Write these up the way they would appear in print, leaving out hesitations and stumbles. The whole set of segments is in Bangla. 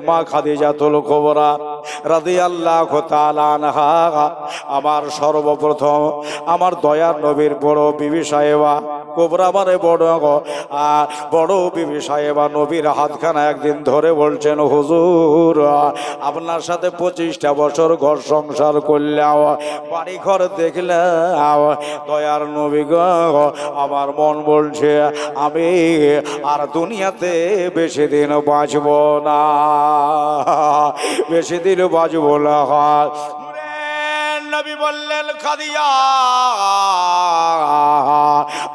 মা খাদিজাতুল কুবরা রাদিয়াল্লাহু তাআলা আনহা আমার সর্বপ্রথম আমার দয়ার নবীর বড় বিবি সাহেবা কুবরা মানে বড় বিবি সাহেবা নবীর হাতখানা একদিন ধরে বলছেন, হুজুর আপনার সাথে 25টা বছর ঘর সংসার করলাম, বাড়ি ঘর দেখলাম, দয়ার নবী গো আমার মন বলছে আমি আর দুনিয়াতে বেশি দিন বাঁচব না, বেশি দিন বাঁচব না। নবী বললেন, খাদিজা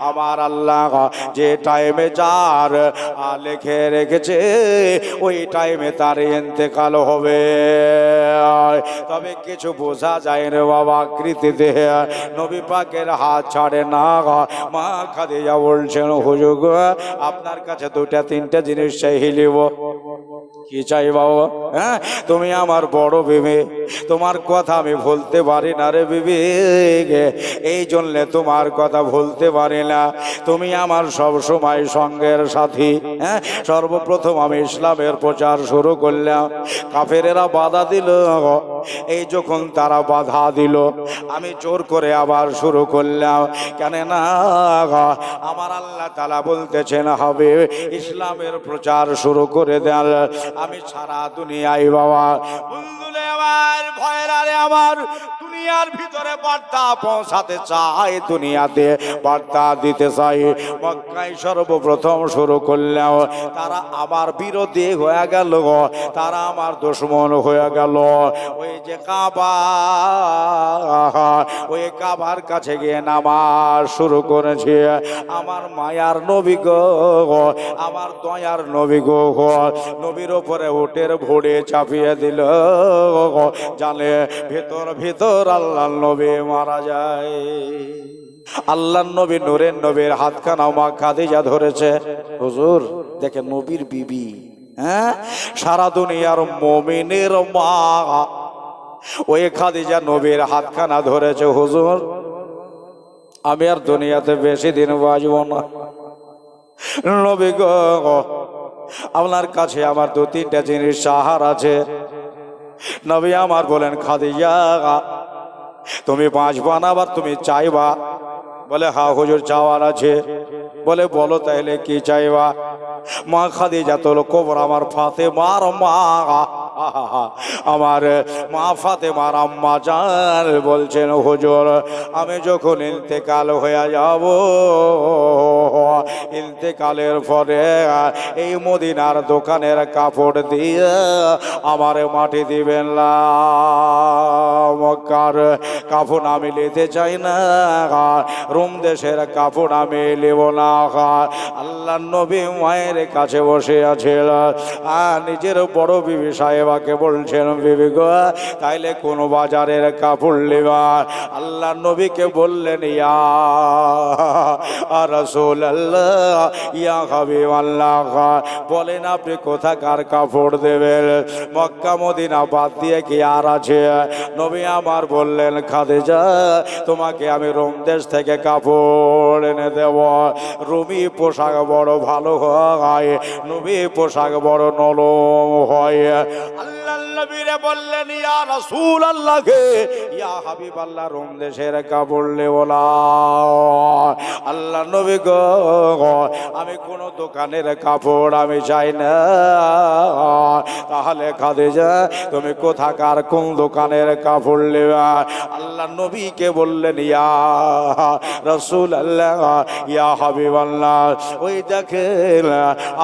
আমার আল্লাহ যে টাইমে যার লিখে রেখেছে ওই টাইমে তার ইন্তেকাল হবে, তবে কিছু বোঝা যায় রে বাবা, কৃতিতে নবী পাকের হাত ছাড়ে না। মা খাদিজা বলছেন, হুজুর আপনার কাছে 2-3টা জিনিস চাইলিব। কি চাই বাবা? হ্যাঁ, তুমি আমার বড় বিবি, তোমার কথা আমি ভুলতে পারি না রে বিবি, এই জন্য তোমার কথা ভুলতে পারি না। তুমি আমার সব সময় সঙ্গের সাথী। হ্যাঁ, সর্বপ্রথম আমি ইসলামের প্রচার শুরু করলাম, কাফেরেরা বাধা দিল, এই যখন তারা বাধা দিল আমি জোর করে আবার শুরু করলাম। কেন না আমার আল্লাহ তাআলা বলতেছেন, হবে ইসলামের প্রচার শুরু করে দেন। আমি সারা দুনিয়ায় বাবা বন্ধুরে আমার ভয়েরারে আমার দুনিয়ার ভিতরে বার্তা পৌঁছাতে চাই, দুনিয়াতে বার্তা দিতে চাই। মক্কায় সর্বপ্রথম শুরু করলাম, তারা আমার বিরোধী হয়ে গেল, তারা আমার দুশমন হয়ে গেল। ওই যে কাবা, ওই কাবার কাছে গিয়ে নামাজ শুরু করেছে আমার মায়ার নবী গো, আমার দয়ার নবী গো, নবীর উপরে উটের ঘোড়ে চাপিয়ে দিল, জানে ভেতর ভেতর আল্লাহর নবী মারা যায়। আল্লাহর নবী নূরের নবীর হাতখানা মা খাদিজা ধরেছে। হুজুর দেখেন নবীর বিবি, হ্যাঁ, সারা দুনিয়ার মুমিনের মা, ওই খাদিজা নবীর হাতখানা ধরেছে। হুজুর আমি আর দুনিয়াতে বেশি দিন বাঁচব না, নবী গো আপনার কাছে আমার 2-3টা জিনিস চাহার আছে। নবী আমার বলেন, খাদিজা তুমি বাঁচবা না, আবার তুমি চাইবা? বলে হ্যাঁ হুজুর চাওয়ার আছে। বলে বলো তাইলে কি চাইবা? মা খাদিজাতুল কুবরা আমার ফাতেমার মা, আমার মা ফাতেমার আম্মা জান বলছেন, হুজুর আমি যখন ইন্তেকাল হয়ে যাব, ইন্তেকালের পরে এই মদিনার দোকানের কাপড় দিয়ে আমার মাটি দিবেন না, মক্কার কাপড় আমি নিতে চাই না, রোম দেশের কাপড় আমি নেব না। আল্লাহ নবী মায়ের কাছে বসে আছে, আর নিজের বড় বিবি সাহেবাকে বলছেন, বিবি গো তাইলে কোন বাজারের কাপড় নেবা? আল্লাহ নবীকে বললেন, ইয়া রাসূলুল্লাহ, ইয়া হাবিবাল্লাহ, বলেন আপনি কোথাকার কাপড় দেবেন? মক্কা মদিনা বাদ দিয়ে কি আর আছে? নবী আমার বললেন, খাদিজা তোমাকে আমি রোম দেশ থেকে কাপড় এনে দেব, রুমি পোশাক বড় ভালো হয়, নবী পোশাক বড় নরম হয়। আল্লাহ নবীরে বললেন, ইয়া রাসূলুল্লাহ, ইয়া হাবিবাল্লাহ, রোম দেশের কাপড় নেব না। আল্লাহ নবী গো আমি কোন দোকানের কাপড় আমি চাই না। তাহলে খাদিজা তুমি কোথাকার কোন দোকানের কাপড় নেবা? আল্লাহ নবীকে বললেন, ইয়া রাসূলুল্লাহ, ইয়া হাবিবাল্লাহ, ওই দেখেন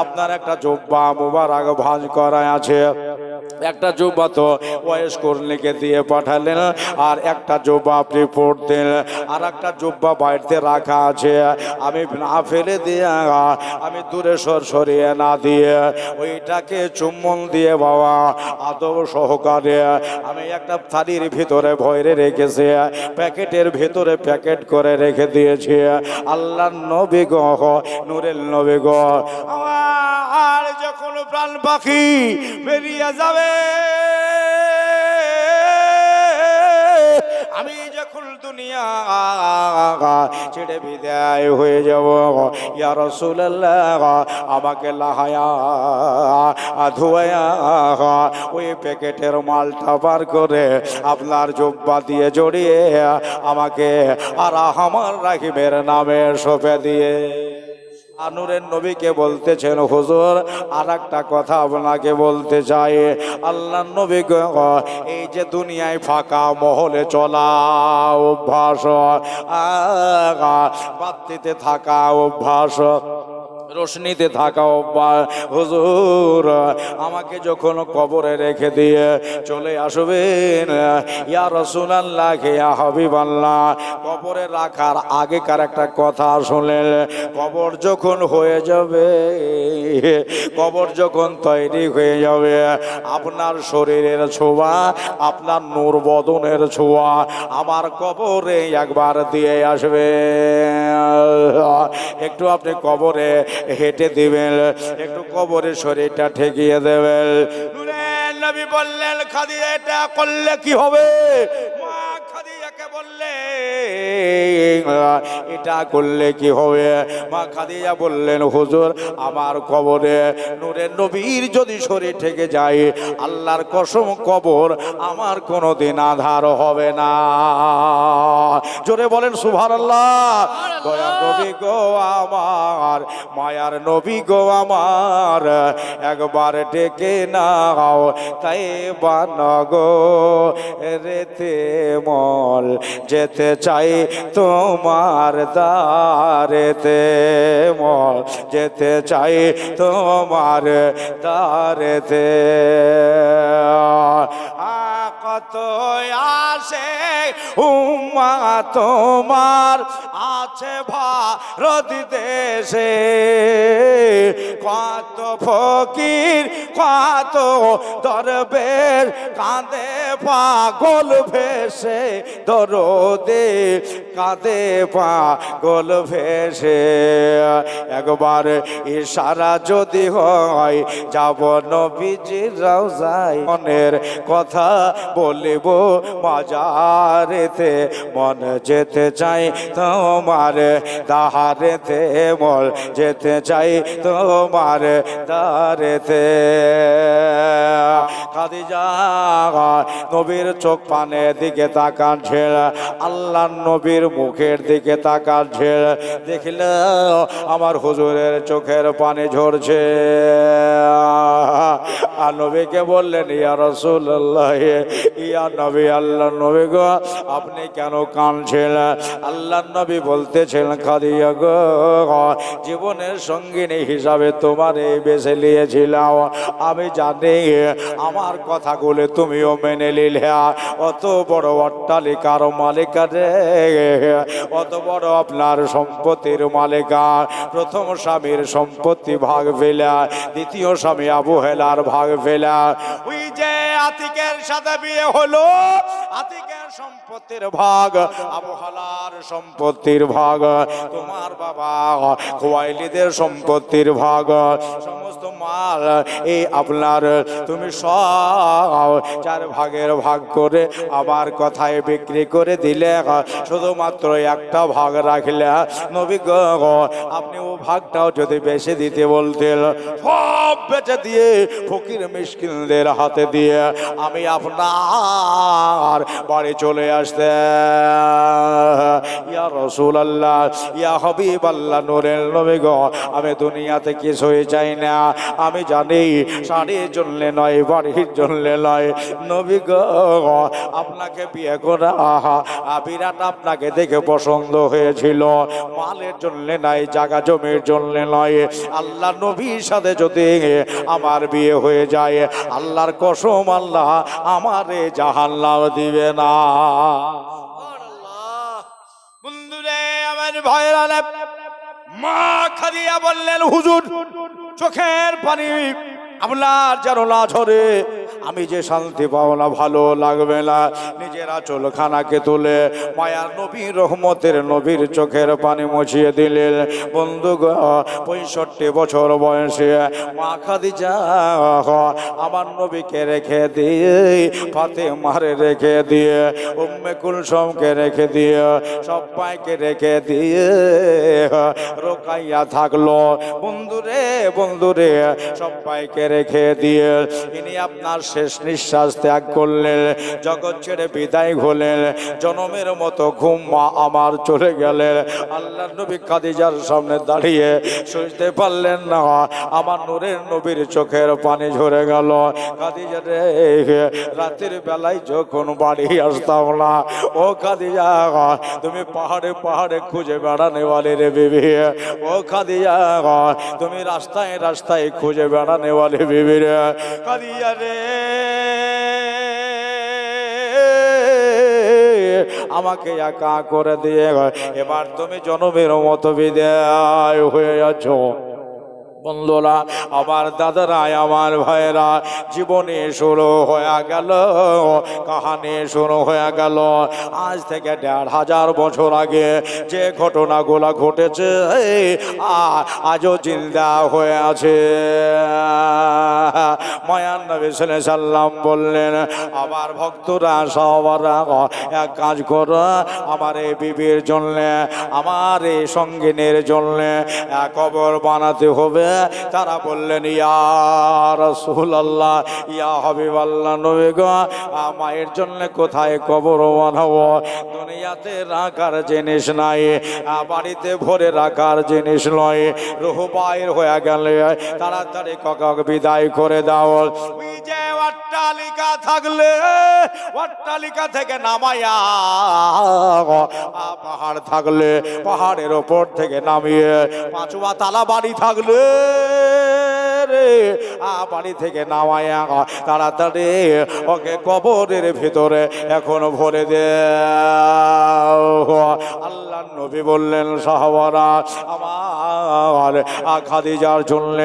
আপনার একটা জুব্বা মুবারক ভাঁজ করা আছে, একটা জুব্বা তো ওয়াইস কর্ণীকে দিয়ে পাঠালেন, আর একটা জুব্বা আপনি পড়তেন, আর একটা জুব্বা বাড়িতে রাখা আছে, আমি না ফেলে দিয়ে আমি দূরে সরিয়ে না দিয়ে ওইটাকে চুম্বন দিয়ে বাবা আদব সহকারে আমি একটা থালির ভিতরে ভরে রেখেছি, প্যাকেটের ভিতরে প্যাকেট করে রেখে দিয়েছি। আল্লাহ নবী গো, নূরের নবী গো, আর যখন প্রাণ পাখি বেরিয়ে যাবে, আমি যখন দুনিয়া ছেড়ে বিদায় হয়ে যাব। ইয়া রাসূলুল্লাহ, আমাকে লাহায়া ধোয়া ওই প্যাকেটের মালটা বার করে আপনার জুব্বা দিয়ে জড়িয়ে আমাকে আর আমার রাহিমের নামে সঁপে দিয়ে নূরের নবীকে বলতেছেন, হুজুর আর একটা কথা আপনাকে বলতে চাই। আল্লাহ নবী গো, এই যে দুনিয়ায় ফাঁকা মহলে চলা অভ্যাস, বাতিতে থাকা অভ্যাস, রোশনিতে থাকা অভ্যাস, হুজুর আমাকে যখন কবরে রেখে দিয়ে চলে আসবেন, ইয়া রাসূলুল্লাহ ইয়া হাবিবাল্লাহ, কবরে রাখার আগেকার একটা কথা শুনলেন, কবর যখন হয়ে যাবে, কবর যখন তৈরি হয়ে যাবে, আপনার শরীরের ছোঁয়া, আপনার নূর বদনের ছোঁয়া আমার কবরে একবার দিয়ে আসবে। একটু আপনি কবরে হেঁটে দিবেন, একটু কবরের শরীরটা ঠেকিয়ে দেবেন। নূরের নবী বললেন, খাদিজা এটা করলে কি হবে? মা খাদিজাকে বললে এটা করলে কি হবে? মা খাদিজা বললেন, হুজুর আমার কবরে নূরের নবীর যদি শরীর ঠেকে যায়, আল্লাহর কসম কবর আমার কোনোদিন আধার হবে না। জোরে বলেন সুবহানাল্লাহ। দয়ার নবী গো আমার, মায়ার নবী গো আমার, একবার ডেকে নাও তাই বানগো রেতে মল, যেতে চাই তোমার দারেতে মল, যেতে চাই তোমার দারেতে। কত আসে উম্মা তোমার আছে ভারত দেশে, কত ফকির কত দরবেশ কাঁদে পাগল ভেসে, দরদে কাঁদে পাগল ভেসে। একবার ইশারা যদি হয় যাব নবীজির রওজায়, মনের কথা বলিব মাজারেতে, মন যেতে চাই তোমার দাহারেতে, মন যেতে চাই তোমার দারেতে। খাদিজা নবীর চোখ পানের দিকে তাকাচ্ছিল, আল্লাহ নবীর মুখের দিকে তাকাচ্ছিল, দেখল আমার হুজুরের চোখের পানি ঝরছে। আর নবীকে বললেন, ইয়া রাসূলুল্লাহ, ইয়া নবী, আল্লাহ নবী গো আপনি কেন কাঁদছেন? আল্লাহ নবী বলতেছেন, খাদিজা গো জীবনের সঙ্গিনী হিসাবে তোমার এই বেছে নিয়েছিলাম, আমি জানি আমার কথাগুলো তুমিও মেনে নিলে। অত বড় অট্টালিকার মালিকা রে, অত বড় আপনার সম্পত্তির মালিকা, প্রথম স্বামীর সম্পত্তি ভাগ ফেলা, দ্বিতীয় স্বামী আবু হেলার ভাগ ফেলা, ওই যে আতিকের সাথে বিয়ে হলো, আতিকের সম্পত্তির ভাগ, আবু হালার সম্পত্তির ভাগ, তোমার বাবা খুয়াইলিদের সম্পত্তির ভাগ, সমস্ত মাল এই আপনার তুমি সব চার ভাগের ভাগ করে আমার কথায় বিক্রি করে দিলে, শুধুমাত্র একটা ভাগ রাখলে। নবী গো আপনি ও ভাগটাও যদি বেশি দিতে বলতেন, সব বেচে দিয়ে ফকির মিসকিনদের হাতে দিয়ে আমি আপনার বাড়ি চলে আসতে। ইয়া রাসূলুল্লাহ, ইয়া হাবিবাল্লাহ, নূরের নবী গো আমি দুনিয়াতে কিছুই চাই না, আমি জানি শাড়ির জন্য নয়, বাড়ির জন্য নয়, নবী গো আপনাকে বিয়ে করা বিরাট আপনাকে দেখে পছন্দ হয়েছিল, মালের জন্য নয়, জায়গা জমির জন্য নয়, আল্লাহ নবীর সাথে যদি আমার বিয়ে হয়ে যায়, আল্লাহর কসম আল্লাহ আমারে জাহান্নাম দিবে না। বন্ধুরে আমার ভাইরা, মা খাদিজা বললেন, হুজুর চোখের পানি আপনার যেন না ঝরে, আমি যে শান্তি পাবো না, ভালো লাগবে না। নিজের আঁচলখানাকে তুলে মায়ার নবীর রহমতের নবীর চোখের পানি মুছিয়ে দিলেন। বন্ধু গো, 65 বছর বয়সে মা খাদিজা আমার নবীকে রেখে দিয়ে, ফাতেমারে রেখে দিয়ে, উম্মে কুলসুমকে রেখে দিয়ে, সবাইকে রেখে দিয়ে রোকাইয়া থাকলো। বন্ধুরে বন্ধুরে, সবাইকে রেখে দিয়ে ইনি আপনার শেষ নিঃশ্বাস ত্যাগ করলেন, জগৎ ছেড়ে বিদায় হলেন। জনমের মতো ঘুম মা আমার চলে গেলেন। আল্লাহ নবী খাদিজার সামনে দাঁড়িয়ে সইতে পারলেন না, আমার নূরের নবীর চোখের পানি ঝরে গেল। খাদিজা রে, রাতের বেলায় যখন বাড়ি আসতাম না, ও খাদিজা তুমি পাহাড়ে পাহাড়ে খুঁজে বেড়ানে वाले रे बीबी, ও খাদিজা তুমি রাস্তায় রাস্তায় খুঁজে বেড়ানে वाले बीबी রে। খাদিজা রে, আমাকে একা করে দিয়ে এবার তুমি জনমের মতো বিদায় হয়ে আছো। বন্ধুরা, আমার দাদারা, আমার ভাইয়েরা, জীবনে শুরু হয়ে গেল, কাহানি শুরু হয়ে গেল। আজ থেকে 1500 বছর আগে যে ঘটনাগুলো ঘটেছে আজও জিন্দা হয়ে আছে। মায়ান নবী সাল্লাল্লাহু আলাইহি সাল্লাম বললেন, আমার ভক্তরা সবারা এক কাজ করো, আমার এই বিবির জন্য, আমার এই সঙ্গিনীর জন্য কবর বানাতে হবে। তারা বললেন, ইয়া রাসূলুল্লাহ, ইয়া হাবিবাল্লাহ, নবী গো, মায়ের জন্য কোথায় কবর বানাবো? দুনিয়াতে রাখার জিনিস নাই, বাড়িতে ভরে রাখার জিনিস নয়। রুহ বাইর হয়ে গেলে তাড়াতাড়ি কাকা বিদায় করে দাও। ওই যে অট্টালিকা থাকলে অট্টালিকা থেকে নামাইয়া, পাহাড় থাকলে পাহাড়ের ওপর থেকে নামিয়ে, 5 তালা বাড়ি থাকলে বাড়ি থেকে নামাইয়া তাড়াতাড়ি ওকে কবরের ভিতরে এখন ভরে দে। আল্লাহ নবী বললেন, সাহাবারা, আমার খাদিজার জন্য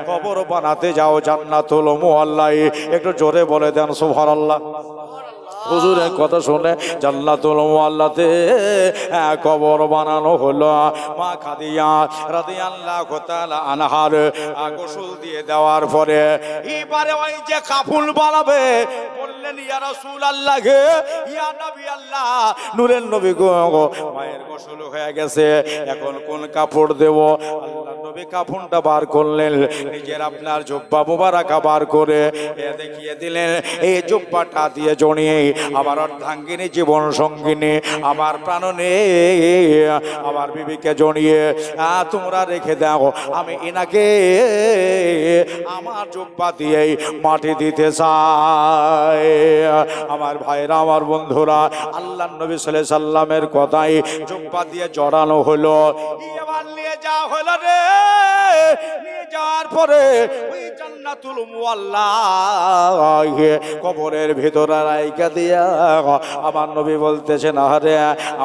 কবর বানাতে যাও জান্নাতুল মুআল্লাই। একটু জোরে বলে দেন সুবহানাল্লাহ। হুজুরের কথা শুনে জান্নাতুল মুআল্লাতে কবর বানানো হলো। মা খাদিজা রাদিয়াল্লাহু তাআলা আনহার গোসল দিয়ে দেওয়ার পরে এবারে ওই যে কাফন বানাবে, বললেন, ইয়া রাসূলুল্লাহ, ইয়া নবী আল্লাহ, নূরের নবী গো, মায়ের গোসল হয়ে গেছে, এখন কোন কাপড় দেব? আল্লাহ নবী কাফনটা বার করলেন, নিজের আপনার জুব্বা মুবারাকা বার করে দেখিয়ে দিলেন। এই জুব্বাটা দিয়ে জড়িয়ে আমার অর্ধাঙ্গিনী, জীবন সঙ্গিনী, আমার প্রাণনে আমার বিবিকে জড়িয়ে তোমরা রেখে দাও। আমি এনাকে আমার জুব্বা দিয়েই মাটি দিতে চাই। আমার ভাইরা, আমার বন্ধুরা, আল্লাহ নবী সাল্লাল্লাহু আলাইহি সাল্লামের কথাই জুব্বা দিয়ে জড়ানো হলো। এবার নিয়ে যাওয়া হলো রে। নিয়ে যাওয়ার পরে ওই জান্নাতুল মুআল্লা কবরের ভিতরে রাইখা দিয়া আমার নবী বলতেছেন, আরে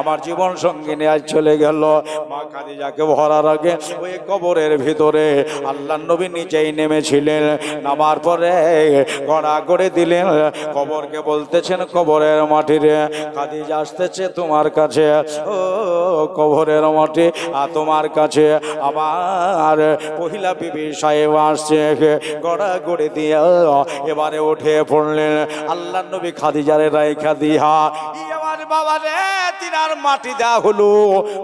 আমার জীবন সঙ্গিনী আজ চলে গেল। মা খাদিজাকে ভরার আগে ওই কবরের ভিতরে আল্লাহ নবী নিজেই নেমেছিলেন। নামার পরে গড়া করে দিলেন কবরকে, বলতেছেন, কবরের মাটিরে খাদিজা আসতেছে তোমার কাছে। ও কবরের মাটি তোমার কাছে আমার পহিলা বিবি সাহেব আসছে। গড়া করে দিয়া এবারে উঠে পড়লেন। আল্লাহ নবী খাদিজারে রাইখা দিয়া এবার বাবা রে তিনার মাটি দেওয়া হলো।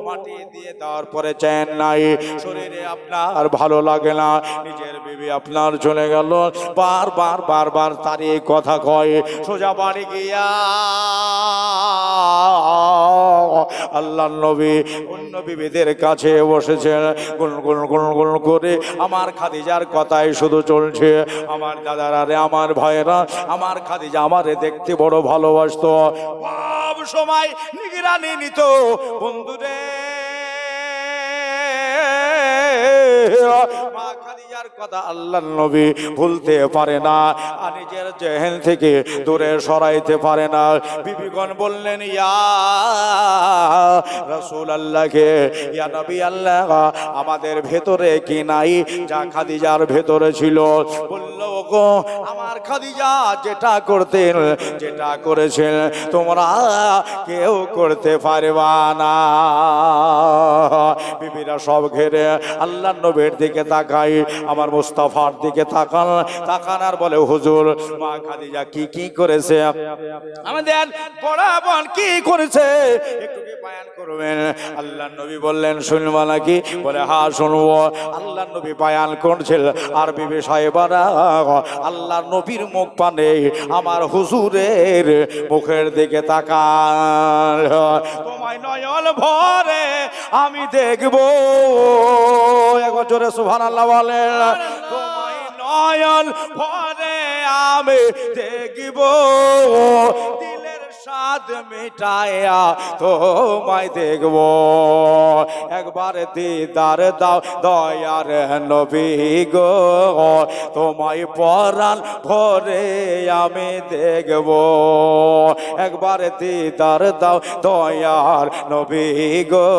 মাটি দিয়ে দেওয়ার পরে চেন নাই, শরীরে আপনার ভালো লাগে না, নিজের বিবি আপনার চলে গেল। বারবার বারবার তার এই কথা কয়। সোজা বাড়ি গিয়া আল্লাহ নবী অন্য বিবিদের কাছে বসেছেন। গুন গুন গুন গুন করে আমার খাদিজার কথাই শুধু চলছে। আমার দাদারা রে, আমার ভাইয়েরা, আমার খাদিজা আমারে দেখতে বড় ভালোবাসতো, সব সময় নিগরানি নিত। বন্ধুরে, মা খাদিজা খাদিজার কথা আল্লাহর নবী ভুলতে পারে না, আর নিজের জেহেন থেকে দূরে সরাইতে পারে না। বিবিগণ বললেন, ইয়া রাসূলুল্লাহকে, ইয়া নবী আল্লাহ, আমাদের ভেতরে কি নাই যা খাদিজার ভেতরে ছিল? বলল, গো আমার খাদিজা যেটা করতেন, যেটা করেছেন, তোমরা কেউ করতে পারবা না। বিবিরা সব ঘেরে আল্লাহর নবীর দিকে তাকাই, আমার মুস্তাফার দিকে তাকান, তাকানার বলে, হুজুর মা খাদিজা কি কি করেছে? আমাদের বড় বোন কি করেছে একটু কি বয়ান করবেন? আল্লাহর নবী বললেন, শুনবা নাকি? বলে, হ্যাঁ শুনবো। আল্লাহর নবী বয়ান করছিল, আর বিবি সাহেবারা আল্লাহর নবীর মুখ পানে আমার হুজুরের মুখের দিকে তাকান। তোমায় নয়ন ভরে আমি দেখবো, একবার জোরে সুবহানাল্লাহ বলেন। তোমায় নয়ন ভরে আমি দেখবো, দিলের স্বাদ মিটায়া তোমায় দেখবো। একবার দিদার দাও দয়ার নবী গো, তোমায় পরাণ ভরে আমি দেখবো। একবার দিদার দাও দয়ার নবী গো,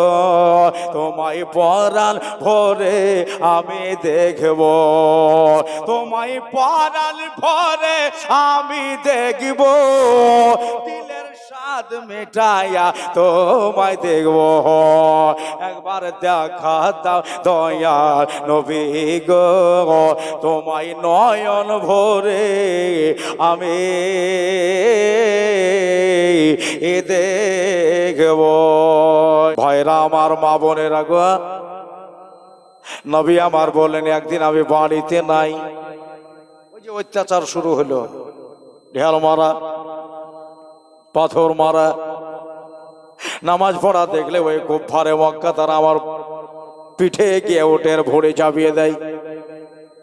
তোমায় পরাণ ভরে আমি দেখবো। তোমায় পরাণ ভরে আমি দেখবো, দিলের স্বাদ মেটায়া তোমায় দেখবো। একবার দেখা দাও দয়ার নবী গো, তোমায় নয়ন ভরে আমি দেখবো। ভাইরা আমার, মা বোনেরা গো, নবী আমার বলেন, একদিন আমি বাড়িতে নাই, ওই যে অত্যাচার শুরু হলো, ঢেল মারা, পাথর মারা, নামাজ পড়া দেখলে ওই কুফারে মক্কা তারা আমার পিঠে গিয়ে ওটের ভরে চাপিয়ে দেয়।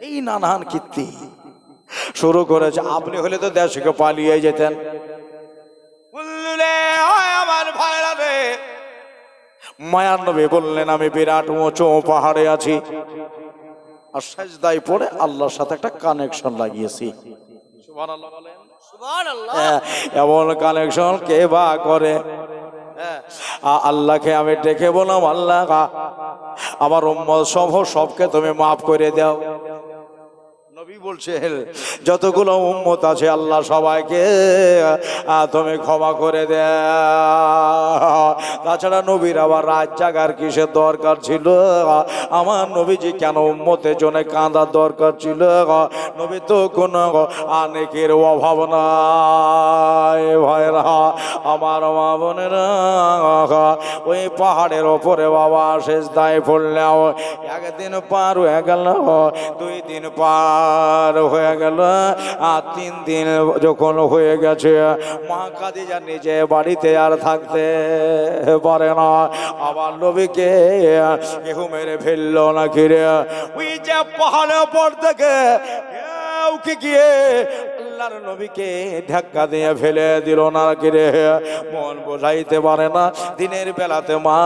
এই নানান কীর্তি শুরু করেছে। আপনি হলে তো দেশ থেকে পালিয়ে যেতেন। আমার ভাইরা রে, মায়ার নবী বললেন, আমি বিরাট উঁচু পাহাড়ে আছি, আর সাজদায় পড়ে আল্লাহর সাথে একটা কানেকশন লাগিয়েছি। সুবহানাল্লাহ বলেন। সুবহানাল্লাহ। এমন কানেকশন কে বা করে? আল্লাহকে আমি ডেকে বললাম, আল্লাহ আমার উম্মত সবকে তুমি মাফ করে দাও। নবী বলছে, যতগুলো উম্মত আছে আল্লাহ সবাইকে তুমি ক্ষমা করে দাও। তাছাড়া নবীর আবার রাত জাগার কিসের দরকার ছিল? আমার নবীজি কেন উম্মতের জন্য কাঁদার দরকার ছিল? নবী তো কোনো আনেকের অভাব নাই। ভাইরা আমার, মা বোনেরা, ওই পাহাড়ের ওপরে বাবা সেজদায় পড়লেও একদিন পার হয়ে গেল, 2 দিন পার হয়ে গেল, আর 3 দিন যখন হয়ে গেছে, মা খাদিজা নিজে বাড়িতে আর থাকতে পারে না। আবার নবীকে কেউ মেরে ফেললো নাকি রে? ওই যে পাহাড়ের ওপর থেকে কেউ গিয়ে আল্লাহর নবীকে ধাক্কা দিয়ে ফেলে দিল নাকি রে? মন বোঝাইতে পারে না। দিনের বেলাতে মা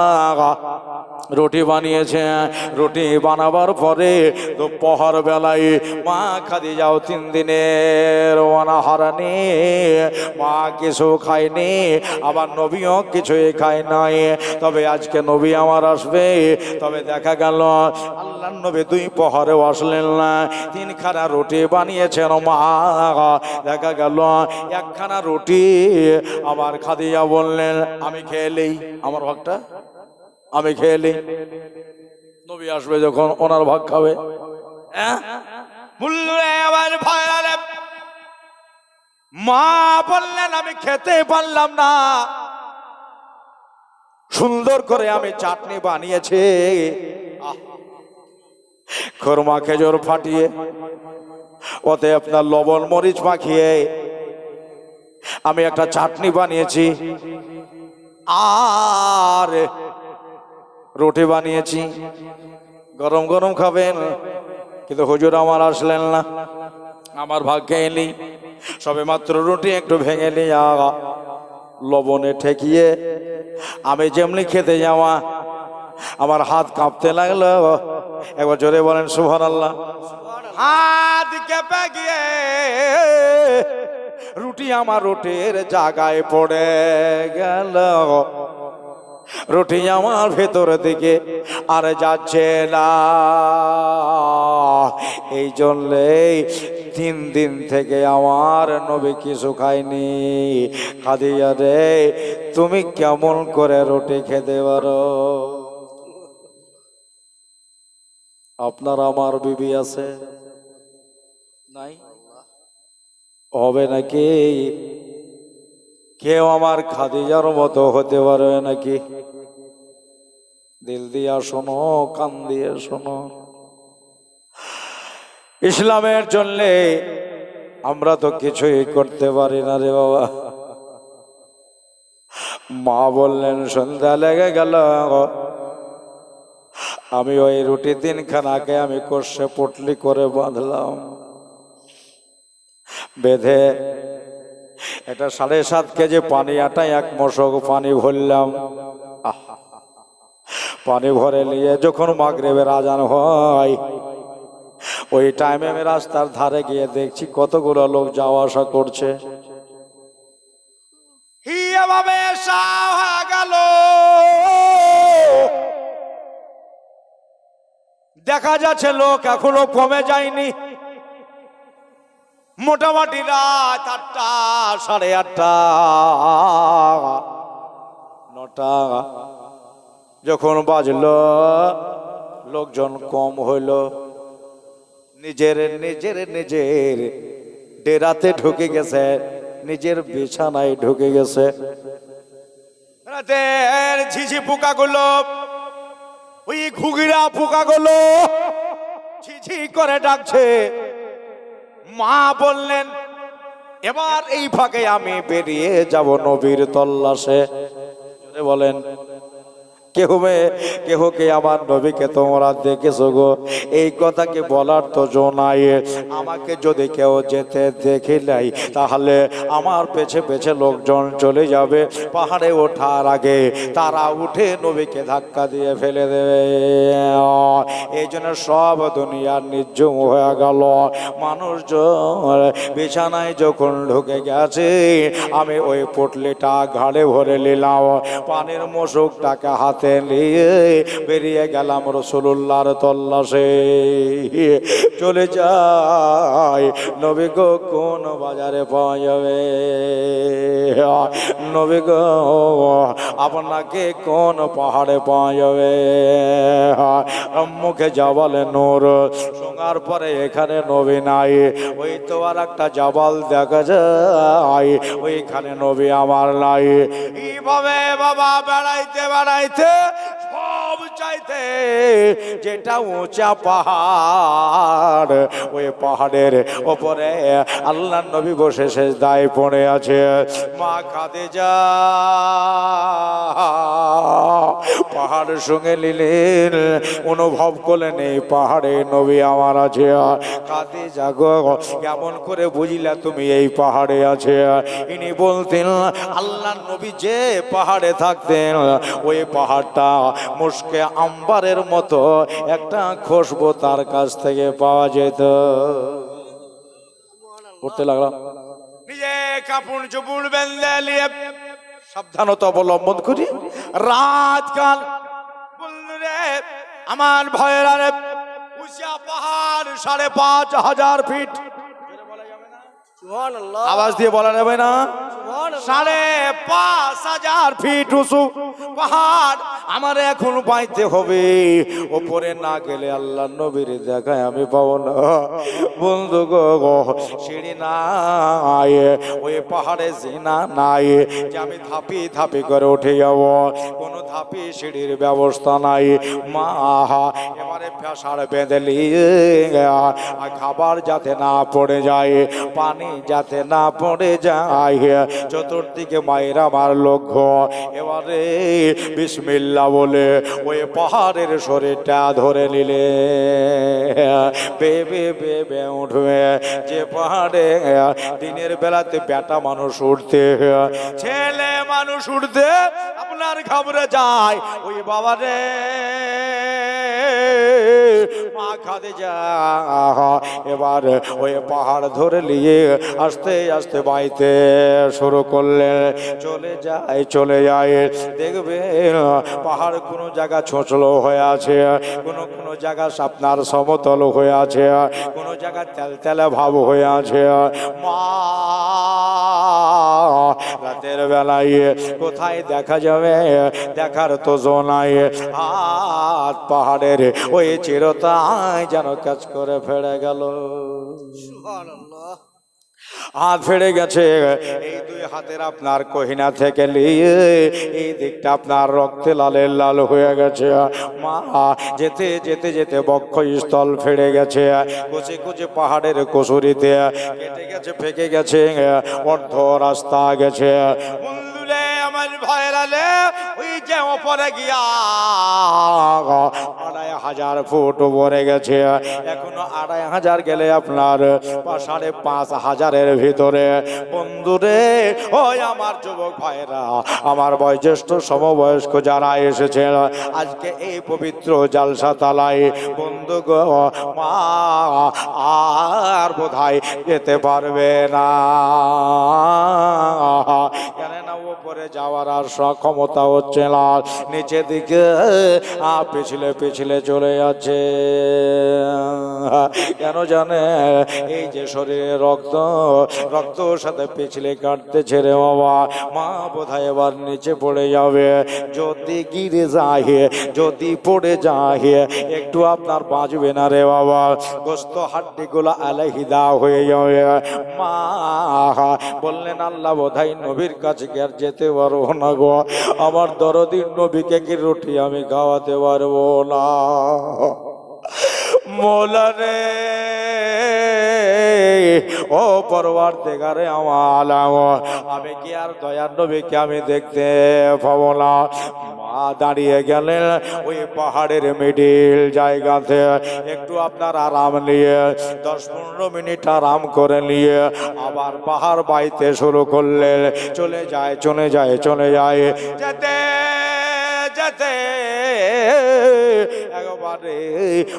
রুটি বানিয়েছে, রুটি বানাবার পরে দুপুর বেলায় মা খাদিজাও 3 দিনের অনাহারানি, মা কিছু খায়নি, আবার নবীও কিছুই খায় নাই। তবে আজকে নবী আমার আসবে, তবে দেখা গেল আল্লাহর নবী 2 প্রহরেও আসলেন না। 3 খানা রুটি বানিয়েছেন মা, দেখা গেল 1 খানা রুটি আবার খাদিজা বললেন, আমি খেলেই আমার ভাগটা আমি খেলে, নবী আসবে যখন ওনার ভাগ খাবে। মা বললেন, আমি খেতে পারলাম না, সুন্দর করে আমি চাটনি বানিয়েছি, খোরমা খেজুর ফাটিয়ে ওতে আপনার লবণ মরিচ মাখিয়ে আমি একটা চাটনি বানিয়েছি, আর রুটি বানিয়েছি, গরম গরম খাবেন। কিন্তু হুজুর আমার আসলেন না, আমার ভাগ্যে এলি সবে মাত্র রুটি একটু ভেঙে নিয়ে লবণে ঠেকিয়ে আমি যেমনি খেতে যাওয়া আমার হাত কাঁপতে লাগলো। একবার জোরে বলেন সুবহানাল্লাহ। হাত কেঁপে গিয়ে রুটি আমার রুটির জায়গায় পড়ে গেল। রুটি আমার ভেতর দিকে আর যাচ্ছে না। এই জন্যই 3 দিন থেকে আমার নবী কিছু খায়নি। খাদিজা রে, তুমি কেমন করে রুটি খেতে পারো? আপনার আমার বিবি আছে নাই? হবে নাকি? কেউ আমার খাদিজার মতো হতে পারবে নাকি? দিল দিয়া শোনো, কান দিয়ে শোনো। ইসলামের জন্য আমরা তো কিছুই করতে পারি না রে বাবা। মা বললেন সন্ধ্যা লেগে গেল, আমি ওই রুটি 3 খানাকে আমি কষে পটলি করে বাঁধলাম। বেঁধে এটা 7.5 কেজি পানি আটায় 1 মশক পানি ভরলাম। পানি ভরে নিয়ে যখন মাগরিবের আজান হয়, ওই টাইমে আমি রাস্তার ধারে গিয়ে দেখছি কতগুলো লোক যাওয়া আসা করছে। এভাবে হয়ে গেল, দেখা যাচ্ছে লোক এখনো কমে যায়নি। মোটামুটি রাত 8টা, 8:30, 9টা যখন বাজলো, লোকজন কম হইল। নিজের ডেরাতে ঢুকে গেছে, নিজের বিছানায় ঢুকে গেছে। রাতের ঝিঝি পোকাগুলো, ওই ঘুঘিরা পোকাগুলো ঝিঝি করে ডাকছে। মা বললেন এবার এই ফাঁকে আমি বেরিয়ে যাব নবীর তল্লাশে। বলেন কেহকে আমার নবীকে তোমরা দেখেছো গো? এই কথাকে বলার তো জো নাই। আমাকে যদি কেউ যেতে দেখিলাই, তাহলে আমার পেছে পেছে লোকজন চলে যাবে। পাহাড়ে ওঠার আগে তারা উঠে নবীকে ধাক্কা দিয়ে ফেলে দেবে। এই জন্য সব দুনিয়ার নির্জম হয়ে গেল। মানুষজন বিছানায় যখন ঢুকে গেছে, আমি ওই পটলিটা ঘাড়ে ভরে নিলাম, পানির মশকটাকে হাতে নিয়ে বেরিয়ে গেলাম রাসূলুল্লাহর তল্লাশে। চলে যাই, নবী গো কোন বাজারে পাওয়া যাবে? নবী গো আপনাকে কোন পাহাড়ে পাওয়া যাবে? মুখে জাবালে নূর শোনার পরে এখানে নবী নাই। ওই তো আর একটা জাবাল দেখা যায়, ওইখানে নবী আমার নাই। এইভাবে বাবা বেড়াইতে বেড়াইতে সব চাইতে যেটা উঁচা পাহাড়, ওই পাহাড়ের ওপরে আল্লাহর নবী বসে সেজদায় পড়ে আছে। মা খাদিজা পাহাড় সঙ্গে নিলেন, অনুভব করলেন এই পাহাড়ে নবী আমার আছে। খাদিজা গো কেমন করে বুঝিলা তুমি এই পাহাড়ে আছে? ইনি বলতেন আল্লাহর নবী যে পাহাড়ে থাকতেন, ওই পাহাড়টা মুশকে আম্বারের মতো একটা খুশবু তার কাছ থেকে পাওয়া যেত। পড়তে লাগলাম, নিজে কাপড় চোপড় বেঁধে নিয়ে সাবধানতা অবলম্বন করি। রাত কাল বলরে আমার ভয়ের আরে উঁচা পাহাড় 5,500 ফিট। আওয়াজ দিয়ে বলা যাবে না? 5,500 ফিট উঁচু পাহাড় আমার এখন পাইতে হবে। ওপরে না গেলে আল্লাহ নবীর দেখায় আমি পাবো না। বন্ধু গো সিঁড়ি নাই, ওই পাহাড়ে জিনা নাই যে আমি ধাপি ধাপি করে উঠে যাব। কোনো ধাপি সিঁড়ির ব্যবস্থা নাই। মা এবারে ফ্যাসার বেঁধেলি খাবার যাতে না পড়ে যায়, পানি যাতে না পড়ে যায়, চতুর্দিকে মায়ের আমার লক্ষ্য। এবারে বিসমিল্লাহ বলে ওই পাহাড়ের শরীরটা ধরে নিলে বেবে বেবে উঠবে। যে পাহাড়ে দিনের বেলাতে বেটা মানুষ উঠতে, ছেলে মানুষ উঠতে আপনার ঘাবড়ে যায়। ওই বাবা রে মা খাদিজা এবার ওই পাহাড় ধরে নিয়ে আস্তে আস্তে বাইতে শুরু করলেন। চলে যায় দেখবে পাহাড় কোনো জায়গা ছোচলো হয়ে আছে, কোনো জায়গা আপনার সমতল হয়ে আছে, কোনো জায়গা তেলতেলে ভাব হয়ে আছে। মা রাতের বেলায় কোথায় দেখা যাবে, দেখার তো জোনাই। হাত পাহাড়ের ওই চিরতায় যেন কাজ করে ফেড়ে গেল। হাত ফেড়ে গেছে, এই দুই হাতের আপনার কহিনা থেকে নিয়ে এই দিকটা আপনার রক্তে লালের লাল হয়ে গেছে। মা যেতে যেতে যেতে বক্ষস্থল ফেড়ে গেছে, কুচি কুচি পাহাড়ের কসুরিতে কেটে গেছে, ফেঁকে গেছে, অর্ধ রাস্তা গেছে। বন্ধুরে আমার ভাইরালে ওই যে ওপরে গিয়া ২৫০০ ফুট উপরে গেছে, এখনো ২৫০০ গেলে আপনার ৫৫০০ ভিতরে। বন্ধুরে ওই আমার যুবক ভাইরা, আমার বয়োজ্যেষ্ঠ সমবয়স্ক যারা এসেছেন আজকে এই পবিত্র জালসা তালায়, বন্ধু গো মা আর বোধহয় যেতে পারবে না, কেননা উপরে যাওয়ার আর সক্ষমতা হচ্ছে না, নিচে দিকে পিছলে পিছলে চলে যাচ্ছে। কেন জানে, এই যে শরীরে রক্তর সাথে পিছলে কাটতেছে রে বাবা। মা বোধহয় এবার নিচে পড়ে যাবে, যদি গিরে যায়, যদি পড়ে যায় একটু আপনার বাঁচবে না রে বাবা, গোস্ত হাড্ডিগুলো আলাহিদা হয়ে যাবে। মা বললেন আল্লাহ বোধহয় নবীর কাছে আর যেতে পারবো না গো, আমার দরদির নবীকে কি রুটি আমি খাওয়াতে পারবো না। মোলা রে ও পরওয়ারদিগারে আলাম, আমি কি আর দয়ার নবীকে আমি দেখতে পাবো না? মা দাঁড়িয়ে গেলেন ওই পাহাড়ের মিডিল জায়গাতে, একটু আপনার আরাম নিয়ে ১০-১৫ মিনিট আরাম করে নিয়ে আবার পাহাড় বাইতে শুরু করলেন। চলে যায় যেতে যেতে একবারে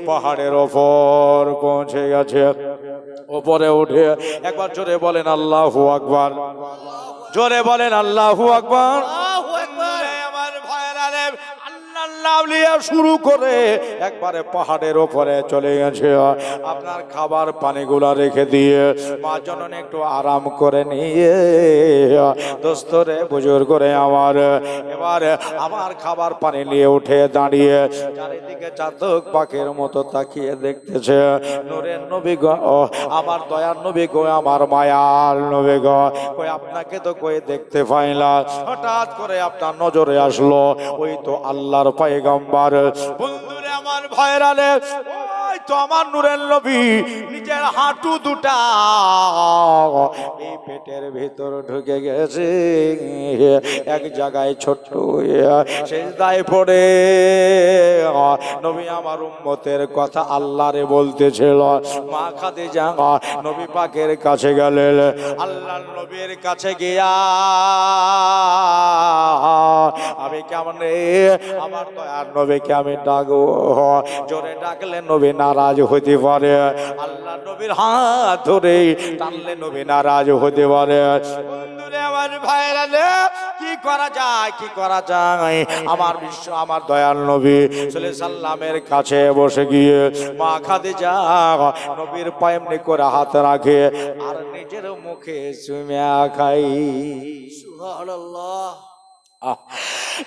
পাহাড়ের ওপর পৌঁছে গেছে। ওপরে উঠে একবার জোরে বলেন আল্লাহু আকবার, জোরে বলেন আল্লাহু আকবার। আমার ভাইরা রে, আল্লাহ শুরু করে একবারে পাহাড়ের ওপরে চলে গেছে। আপনার খাবার পানিগুলা রেখে দিয়ে মা জননী একটু আরাম করে নিয়ে দোস্তরে বুজুর্গ করে আমার এবার আমার খাবার পানি নিয়ে উঠে দাঁড়িয়ে চারিদিকে চাতক পাখির মতো তাকিয়ে দেখতেছে। নূরের নবী গো, আমার দয়ার নবী গো, আমার মায়ার নবী গো, কই আপনাকে তো কই দেখতে পাই না। হঠাৎ করে আপনার নজরে আসলো ওই তো আল্লাহর পয়গম্বর। বন্ধুরে আমার ভাইরা রে, ওই তো আমার নূরের নবী নিজের হাঁটু দুটা এই পেটের ভিতর ঢুকে গেছে, এক জায়গায় ছোট্ট সেজদায় পড়ে নবী আমার উম্মতের কথা আল্লাহরে বলতেছিল। মা খাদিজা নবী পাকের কাছে গেলেন, আল্লাহর নবীর কাছে গিয়া আমি কেমন আমার দয়ার নবীকে আমি ডাকবো, জোরে ডাকলে নবী নারাজ হতে পারে, আল্লাহ নবীর হাত ধরে টানলে নবী নারাজ হতে পারে। বন্ধুরে আমার ভাইরা রে, কি করা যায়, কি করা যায়? আমার দয়াল নবী সাল্লাল্লাহু আলাইহি সাল্লামের কাছে বসে গিয়ে মা খাদিজা নবীর পায়ে এমনি করে হাত রাখে আর নিজের মুখে চুমা খাই। সুবহানাল্লাহ।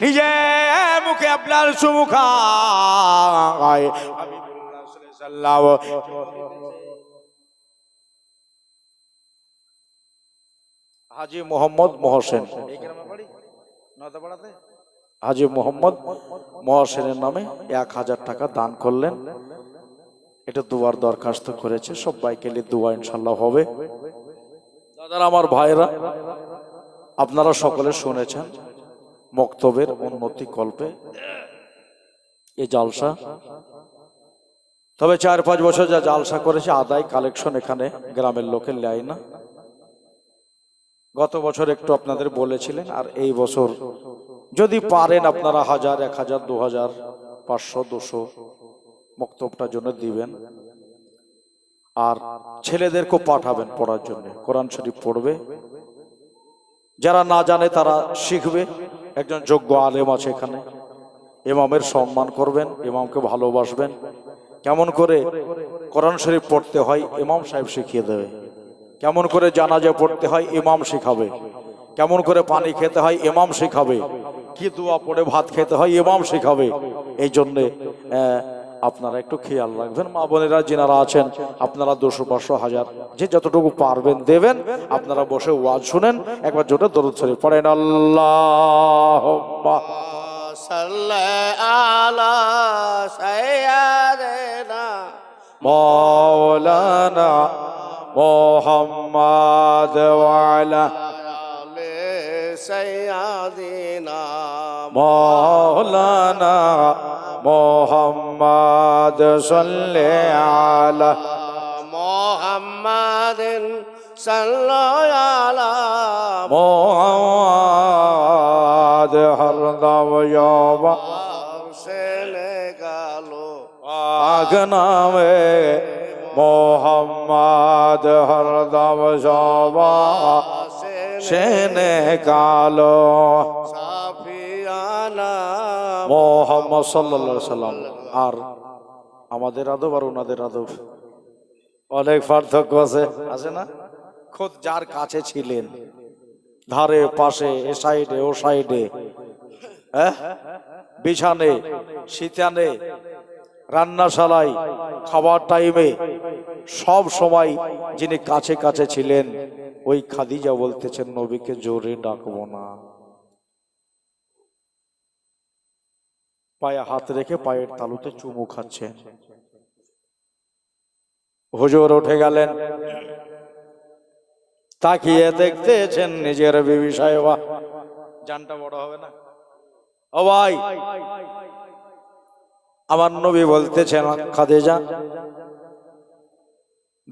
নিজে মুখে আপনার চুমু খায়। হাজী মোহাম্মদ মহসেন, হাজী মোহাম্মদ মহসেনের নামে ১০০০ টাকা দান করলেন। এটা দুয়ার দরখাস্ত করেছে, সবাইকে দোয়া ইনশাল্লাহ হবে। দাদারা আমার ভাইরা, আপনারা সকলে শুনেছেন মক্তবের উন্নতি কল্পে এই জালসা। তবে ৪-৫ বছর যা জালসা করেছে আদায় কালেকশন এখানে গ্রামের লোকের লেয় না। গত বছর একটু আপনাদের বলেছিলেন, আর এই বছর যদি পারেন আপনারা 1000, 1000, 2000, 500, 200 মক্তবটার জন্য দিবেন। আর ছেলেদেরকেও পাঠাবেন পড়ার জন্য, কোরআন শরীফ পড়বে। যারা না জানে তারা শিখবে। একজন যোগ্য আলেম আছে এখানে, ইমামের সম্মান করবেন, ইমামকে ভালোবাসবেন। কেমন করে কোরআন শরীফ পড়তে হয় ইমাম সাহেব শিখিয়ে দেবে, কেমন করে জানাজা পড়তে হয় ইমাম শিখাবে, কেমন করে পানি খেতে হয় ইমাম শিখাবে, কি দোয়া পড়ে ভাত খেতে হয় ইমাম শিখাবে। এই জন্যে আপনারা একটু খেয়াল রাখবেন। মা বোনেরা যিনারা আছেন আপনারা 200, 500, 1000 যে যতটুকু পারবেন দেবেন। আপনারা বসে ওয়াজ শুনেন, একবার জোরে দরুদ শরীফ পড়েন। আল্লাহুম্মা সাল্লি আলা সাইয়্যিদিনা মাওলানা মুহাম্মাদ ওয়া আলা আলি সাইয়্যিদিনা মাওলানা মুহাম্মাদ সাল্লি আলা মুহাম্মাদিন সাল্লাল্লাহু আলা মুহাম্মাদ হরদম ইয়াবা সেনে গালো আগনামে মুহাম্মাদ হরদম ইয়াবা সেনে কালো সাফিয়ানা মুহাম্মদ সাল্লাল্লাহু আলাইহি সাল্লাম। আর আমাদের আদব আর ওনাদের আদব অনেক পার্থক্য আছে, আছে না? খোদ যার কাছে ছিলেন, ধারে পাশে, এ সাইডে ও সাইডে, বিছানে শীতানে রান্নাশালায় খাবার টাইমে সব সময় যিনি কাছে কাছে ছিলেন, ওই খাদিজা বলতেছেন নবীকে জোরে ডাকবো না। পায়ে হাত রেখে পায়ের তালুতে চুমু খাচ্ছে। হুজুর উঠে গেলেন, তাকিয়ে দেখতেছেন নিজের বিবি সাহেবা। জানটা বড় হবে না? ও ভাই, আমার নবী বলতেছেন খাদিজা,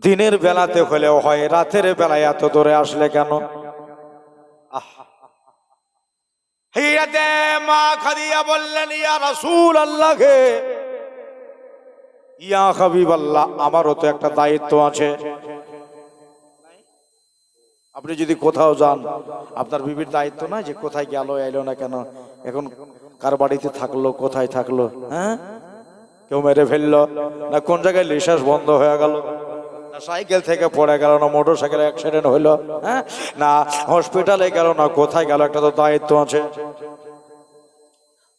দিনের বেলাতে হলেও হয়, রাতের বেলায় এত দূরে আসলে কেন? হিরাতে মা খাদিজা বললেন, ইয়া রাসূলুল্লাহ, ইয়া হাবিবাল্লাহ, আমারও তো একটা দায়িত্ব আছে। আপনি যদি কোথাও যান, আপনার বিবির দায়িত্ব না যে কোথায় গেল এলো না কেন, এখন কার বাড়িতে থাকলো, কোথায় থাকলো, হ্যাঁ, কেউ মেরে ফেললো না, কোন জায়গায় লিসাস বন্ধ হয়ে গেল, না সাইকেল থেকে পড়ে গেল, না মোটর সাইকেল অ্যাক্সিডেন্ট হইলো, হ্যাঁ, না হসপিটালে গেল, না কোথায় গেল, একটা তো দায়িত্ব আছে।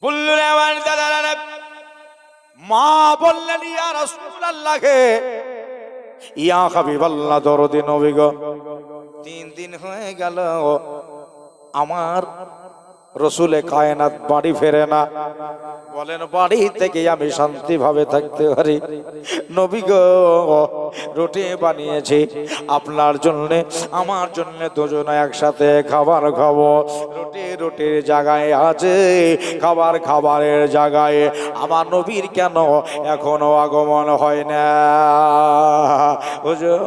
বললেন আমার দাদারা, মা বললেন, ইয়া রাসূলুল্লাহ, ইয়া হাবিবাল্লাহ, দরদি নবী গো, 3 দিন হয়ে গেল আমার রসুলে কায়নাত বাড়ি ফেরে না। বলেন বাড়ি থেকে আমি শান্তি ভাবে থাকতে পারি? নবী গো, রুটি বানিয়েছি আপনার জন্য, আমার জন্য, দুজনে একসাথে খাবার খাবো। রুটির জায়গায় আছে খাবার, খাবারের জায়গায় আমার নবীর কেন এখনো আগমন হয় না? হুজুর,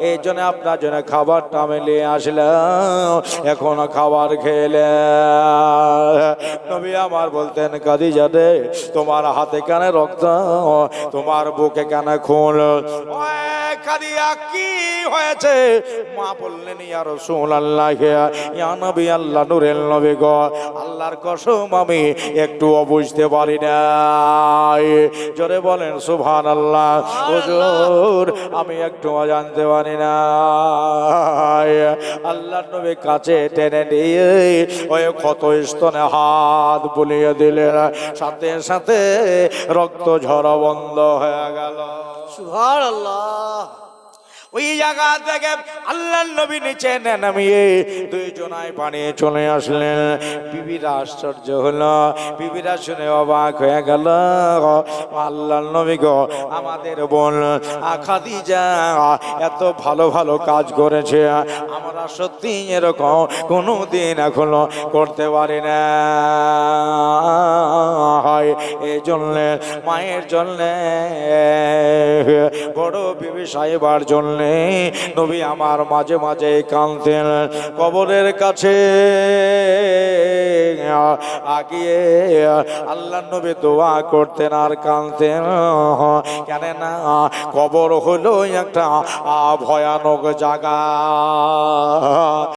এই জন্য আপনার জন্য খাবারটা মিলিয়ে আসলাম, এখনো খাবার খেলে। নবী আমার বলতেন, খাদিজা রে, তোমার হাতে কেন রক্ত, তোমার বুকে কেন খুন? খাদিজা, কি হয়েছে? মা বললেন, ইয়া রাসূলুল্লাহ, ইয়া নবী আল্লাহ, নূরের নবী গো, আল্লাহর কসম আমি একটুও বুঝতে পারি না। জোরে বলেন সুবহানাল্লাহ। হুজুর, আমি একটুও জানতে পারি না। আল্লাহর নবী কাছে টেনে নিয়ে ওই ক্ষত স্তনে হাত বুলিয়ে দিলেন, সাথে সাথে রক্ত ঝরা বন্ধ হয়ে গেল। সুবহানাল্লাহ। ওই জায়গা থেকে আল্লাহর নবী নিচে নামিয়ে দুইজনায় পানি চলে আসলেন। বিবিরা আশ্চর্য হলো, বিবিরা শুনে অবাক হয়ে গেল। আল্লাহর নবী গো, আমাদের বোন খাদিজা এত ভালো ভালো কাজ করেছে, আমরা সত্যি এরকম কোনোদিন এখনো করতে পারি না। এই জন্য মায়ের জন্য, বড় বিবি সাহেবার জন্য জন্যে নবী আমার মাঝে মাঝে কাঁদতেন কবরের কাছে আগিয়ে আল্লাহ নবী দোয়া করতেন আর কাঁদতেন কেন না কবর হলো একটা ভয়ানক জায়গা